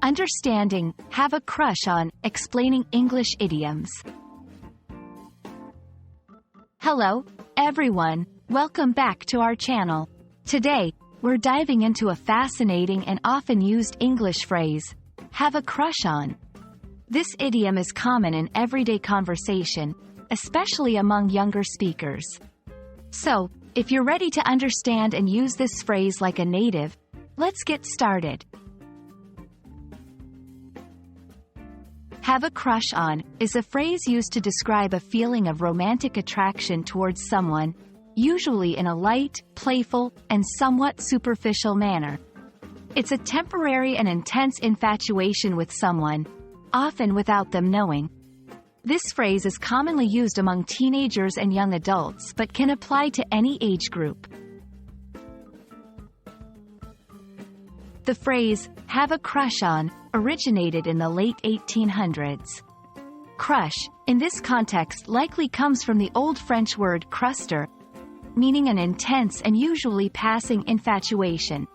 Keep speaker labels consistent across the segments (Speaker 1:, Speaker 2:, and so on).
Speaker 1: Understanding, have a crush on, explaining English idioms. Hello, everyone, welcome back to our channel. Today, we're diving into a fascinating and often used English phrase, have a crush on. This idiom is common in everyday conversation, especially among younger speakers. So, if you're ready to understand and use this phrase like a native, let's get started. Have a crush on is a phrase used to describe a feeling of romantic attraction towards someone, usually in a light, playful, and somewhat superficial manner. It's a temporary and intense infatuation with someone, often without them knowing. This phrase is commonly used among teenagers and young adults but can apply to any age group. The phrase, have a crush on, originated in the late 1800s. Crush, in this context, likely comes from the Old French word cruster, meaning an intense and usually passing infatuation.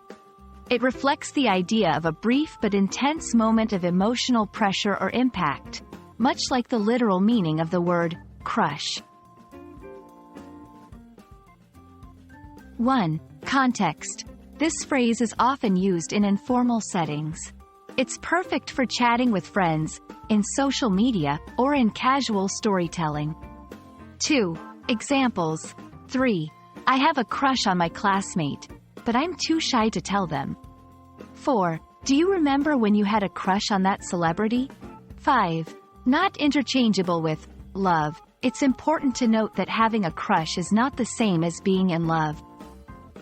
Speaker 1: It reflects the idea of a brief but intense moment of emotional pressure or impact, much like the literal meaning of the word crush. 1. Context. This phrase is often used in informal settings. It's perfect for chatting with friends, in social media, or in casual storytelling. 2. Examples. 3. I have a crush on my classmate, but I'm too shy to tell them. 4. Do you remember when you had a crush on that celebrity? 5. Not interchangeable with love. It's important to note that having a crush is not the same as being in love.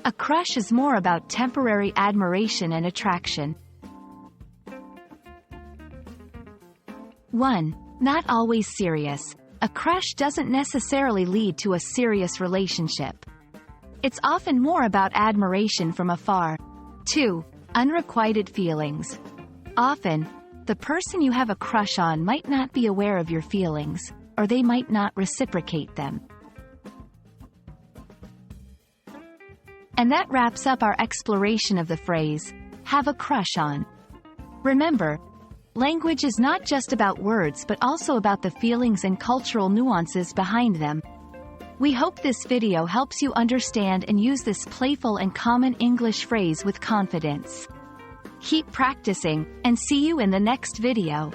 Speaker 1: A crush is more about temporary admiration and attraction. 1. Not always serious. A crush doesn't necessarily lead to a serious relationship. It's often more about admiration from afar. 2. Unrequited feelings. Often, the person you have a crush on might not be aware of your feelings, or they might not reciprocate them. And that wraps up our exploration of the phrase, have a crush on. Remember, language is not just about words but also about the feelings and cultural nuances behind them. We hope this video helps you understand and use this playful and common English phrase with confidence. Keep practicing, and see you in the next video.